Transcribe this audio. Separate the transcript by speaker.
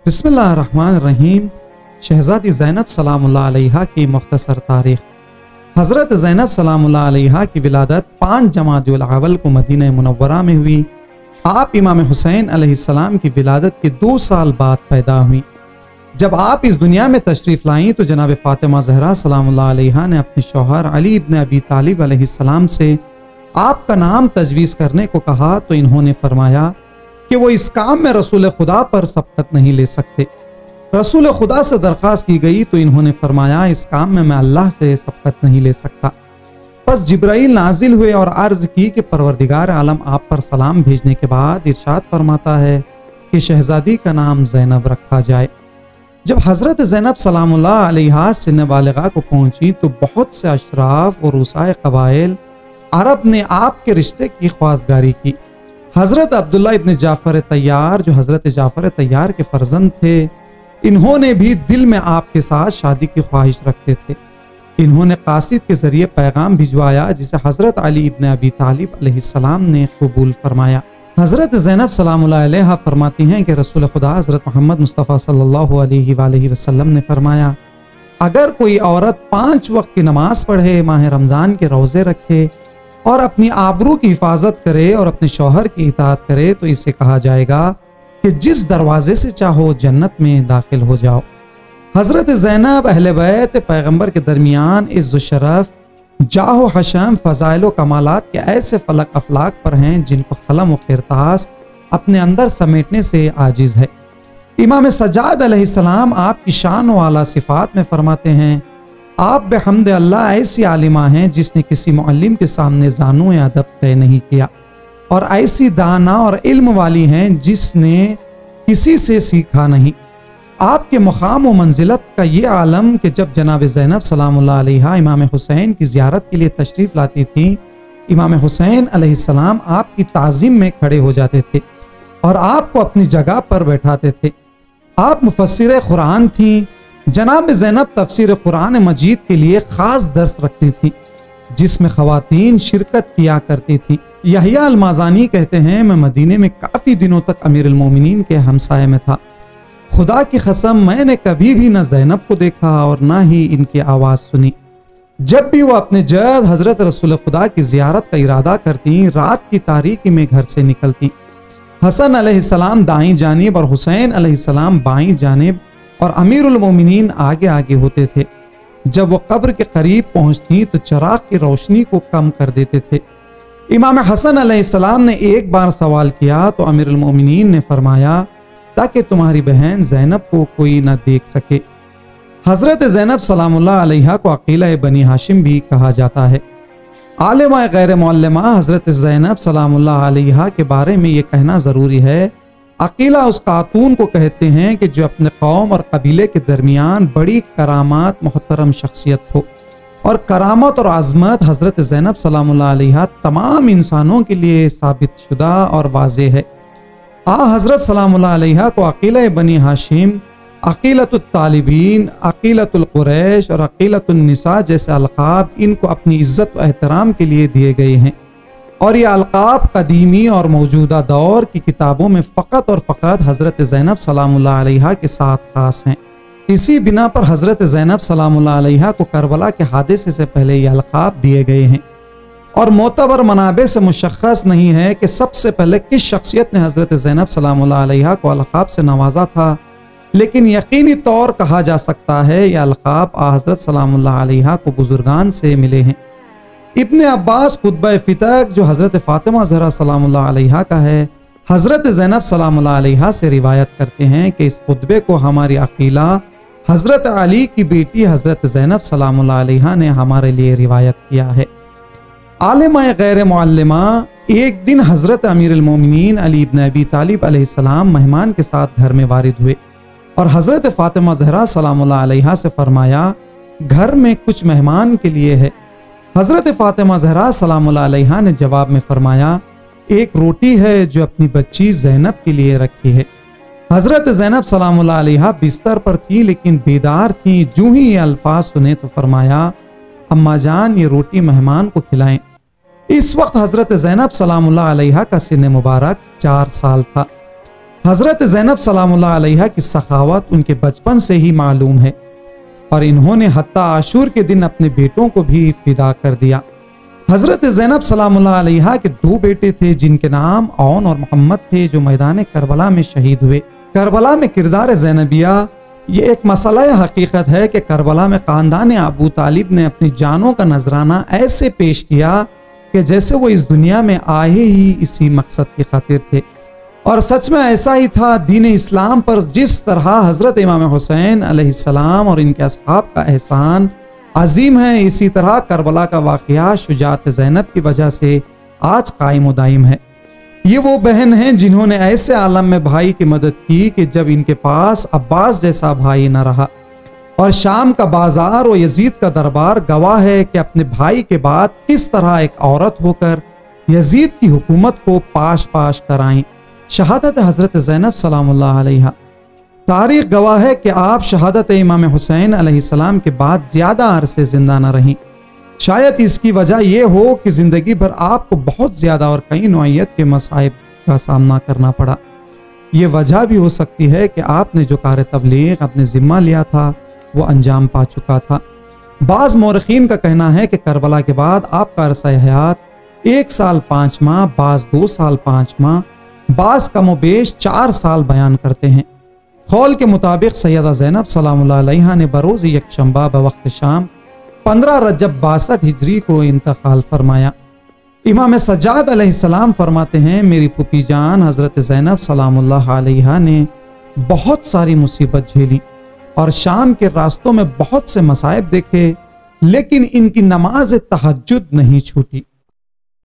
Speaker 1: بسم اللہ الرحمن الرحیم۔ شہزادی زینب سلام اللہ علیہا کی مختصر تاریخ۔ حضرت زینب سلام اللہ علیہا کی ولادت 5 جمادی الاول کو مدینہ منورہ میں ہوئی۔ آپ امام حسین علیہ السلام کی ولادت کے 2 سال بعد پیدا ہوئی۔ جب آپ اس دنیا میں تشریف لائیں تو جناب فاطمہ زہرا سلام اللہ علیہا نے اپنے شوہر علی ابن ابی طالب علیہ السلام سے آپ کا نام تجویز کرنے کو کہا تو انہوں نے فرمایا کہ وہ اس کام میں رسول خدا پر سبقت نہیں لے سکتے۔ رسول خدا سے درخواست کی گئی تو انہوں نے فرمایا اس کام میں اللہ سے سبقت نہیں لے سکتا۔ پس جبرائیل نازل ہوئے اور عرض کی کہ پروردگار عالم آپ پر سلام بھیجنے کے بعد ارشاد فرماتا ہے کہ شہزادی کا نام زینب رکھا جائے۔ جب حضرت زینب سلام اللہ علیہا سن بالغہ کو پہنچی تو بہت سے اشراف اور رؤسائے قبائل عرب نے آپ کے رشتے کی خواستگاری کی۔ حضرت عبداللہ ابن جعفر طیار جو حضرت جعفر طیار کے فرزند تھے، انہوں نے بھی دل میں آپ کے ساتھ شادی کی خواہش رکھتے تھے۔ انہوں نے قاصد کے ذریعے پیغام بھجوایا جسے حضرت علی ابن ابی طالب علیہ السلام نے قبول فرمایا۔ حضرت زینب سلام اللہ علیہا فرماتی ہیں کہ رسول خدا حضرت محمد مصطفیٰ صلی اللہ علیہ وآلہ وسلم نے فرمایا اگر کوئی عورت 5 وقت کی نماز پڑھے، ماہ رمضان کے روزے رکھے اور اپنی آبرو کی حفاظت کرے اور اپنے شوہر کی اطاعت کرے تو اسے کہا جائے گا کہ جس دروازے سے چاہو جنت میں داخل ہو جاؤ۔ حضرت زینب اہل بیت پیغمبر کے درمیان عز و شرف، جاہ و حشم، فضائل و کمالات کے ایسے فلک افلاک پر ہیں جن کو قلم و قرطاس اپنے اندر سمیٹنے سے عاجز ہے۔ امام سجاد علیہ السلام آپ کی شان و اعلیٰ صفات میں فرماتے ہیں آپ بحمد اللہ ایسی عالمہ ہیں جس نے کسی معلم کے سامنے زانو ادب طے نہیں کیا، اور ایسی دانا اور علم والی ہیں جس نے کسی سے سیکھا نہیں۔ آپ کے مقام و منزلت کا یہ عالم کہ جب جناب زینب سلام اللہ علیہا امام حسین کی زیارت کے لیے تشریف لاتی تھی، امام حسین علیہ السلام آپ کی تعظیم میں کھڑے ہو جاتے تھے اور آپ کو اپنی جگہ پر بیٹھاتے تھے۔ آپ مفسر قرآن تھیں۔ جناب زینب تفسیر قرآن مجید کے لیے خاص درس رکھتی تھی جس میں خواتین شرکت کیا کرتی تھی۔ یحییٰ المازانی کہتے ہیں میں مدینے میں کافی دنوں تک امیر المومنین کے ہمسائے میں تھا۔ خدا کی قسم میں نے کبھی بھی نہ زینب کو دیکھا اور نہ ہی ان کی آواز سنی۔ جب بھی وہ اپنے جد حضرت رسول خدا کی زیارت کا ارادہ کرتی، رات کی تاریکی میں گھر سے نکلتی۔ حسن علیہ السلام دائیں جانب اور حسین علیہ السلام بائیں جانب اور امیر المومنین آگے آگے ہوتے تھے۔ جب وہ قبر کے قریب پہنچتی تو چراغ کی روشنی کو کم کر دیتے تھے۔ امام حسن علیہ السلام نے ایک بار سوال کیا تو امیر المومنین نے فرمایا تاکہ تمہاری بہن زینب کو کوئی نہ دیکھ سکے۔ حضرت زینب سلام اللہ علیہا کو عقیلہ بنی ہاشم بھی کہا جاتا ہے۔ عالمہ غیر معلمہ حضرت زینب سلام اللہ علیہا کے بارے میں یہ کہنا ضروری ہے عقیلہ اس خاتون کو کہتے ہیں کہ جو اپنے قوم اور قبیلے کے درمیان بڑی کرامات محترم شخصیت ہو، اور کرامت اور عظمت حضرت زینب سلام اللہ علیہا تمام انسانوں کے لیے ثابت شدہ اور واضح ہے۔ حضرت سلام اللہ علیہا کو عقیلہ بنی ہاشم، عقیلۃ الطالبین، عقیلۃ القریش اور عقیلۃ النساء جیسے القاب ان کو اپنی عزت و احترام کے لیے دیے گئے ہیں، اور یہ القاب قدیمی اور موجودہ دور کی کتابوں میں فقط اور فقط حضرت زینب سلام اللہ علیہا کے ساتھ خاص ہیں۔ اسی بنا پر حضرت زینب سلام اللہ علیہا کو کربلا کے حادثے سے پہلے یہ القاب دیے گئے ہیں، اور معتبر منابع سے مشخص نہیں ہے کہ سب سے پہلے کس شخصیت نے حضرت زینب سلام اللہ علیہا کو القاب سے نوازا تھا، لیکن یقینی طور کہا جا سکتا ہے یہ القاب حضرت سلام اللہ علیہا کو بزرگان سے ملے ہیں۔ ابن عباس خطبہ فتح جو حضرت فاطمہ زہرا سلام اللہ علیہا کا ہے، حضرت زینب سلام اللہ علیہا سے روایت کرتے ہیں کہ اس خطبے کو ہماری عقیلہ حضرت علی کی بیٹی حضرت زینب سلام اللہ علیہا نے ہمارے لیے روایت کیا ہے۔ عالمہ غیر معلمہ ایک دن حضرت امیر المومنین علی ابن ابی طالب علیہ السلام مہمان کے ساتھ گھر میں وارد ہوئے اور حضرت فاطمہ زہرا سلام اللہ علیہا سے فرمایا گھر میں کچھ مہمان کے لیے ہے۔ حضرت فاطمہ زہرا سلام اللہ علیہا نے جواب میں فرمایا ایک روٹی ہے جو اپنی بچی زینب کے لیے رکھی ہے۔ حضرت زینب سلام اللہ علیہا بستر پر تھی لیکن بیدار تھی۔ جو ہی یہ الفاظ سنے تو فرمایا اماں جان یہ روٹی مہمان کو کھلائیں۔ اس وقت حضرت زینب سلام اللہ علیہا کا سن مبارک 4 سال تھا۔ حضرت زینب سلام اللہ علیہا کی سخاوت ان کے بچپن سے ہی معلوم ہے اور انہوں نے حتیٰ عاشور کے دن اپنے بیٹوں کو بھی فدا کر دیا۔ حضرت زینب سلام اللہ علیہا کے 2 بیٹے تھے جن کے نام عون اور محمد تھے، جو میدان کربلا میں شہید ہوئے۔ کربلا میں کردار زینبیہ یہ ایک مسئلہ حقیقت ہے کہ کربلا میں خاندان ابو طالب نے اپنی جانوں کا نذرانہ ایسے پیش کیا کہ جیسے وہ اس دنیا میں آئے ہی اسی مقصد کی خاطر تھے، اور سچ میں ایسا ہی تھا۔ دین اسلام پر جس طرح حضرت امام حسین علیہ السلام اور ان کے اصحاب کا احسان عظیم ہے، اسی طرح کربلا کا واقعہ شجاعت زینب کی وجہ سے آج قائم و دائم ہے۔ یہ وہ بہن ہیں جنہوں نے ایسے عالم میں بھائی کی مدد کی کہ جب ان کے پاس عباس جیسا بھائی نہ رہا، اور شام کا بازار و یزید کا دربار گواہ ہے کہ اپنے بھائی کے بعد کس طرح ایک عورت ہو کر یزید کی حکومت کو پاش پاش کرائیں۔ شہادت حضرت زینب سلام اللہ علیہا، تاریخ گواہ ہے کہ آپ شہادت امام حسین علیہ السلام کے بعد زیادہ عرصے زندہ نہ رہیں۔ شاید اس کی وجہ یہ ہو کہ زندگی بھر آپ کو بہت زیادہ اور کئی نوعیت کے مصائب کا سامنا کرنا پڑا۔ یہ وجہ بھی ہو سکتی ہے کہ آپ نے جو کار تبلیغ اپنے ذمہ لیا تھا وہ انجام پا چکا تھا۔ بعض مورخین کا کہنا ہے کہ کربلا کے بعد آپ کا عرصہ حیات 1 سال 5 ماہ، بعض 2 سال 5 ماہ، بعض کم و بیش 4 سال بیان کرتے ہیں۔ قول کے مطابق سیدہ زینب سلام اللہ علیہا نے بروز یکشنبہ بوقت شام 15 رجب 62 ہجری کو انتقال فرمایا۔ امام سجاد علیہ السلام فرماتے ہیں، میری پھوپھی جان حضرت زینب سلام اللہ علیہا نے بہت ساری مصیبت جھیلی اور شام کے راستوں میں بہت سے مصائب دیکھے، لیکن ان کی نماز تہجد نہیں چھوٹی۔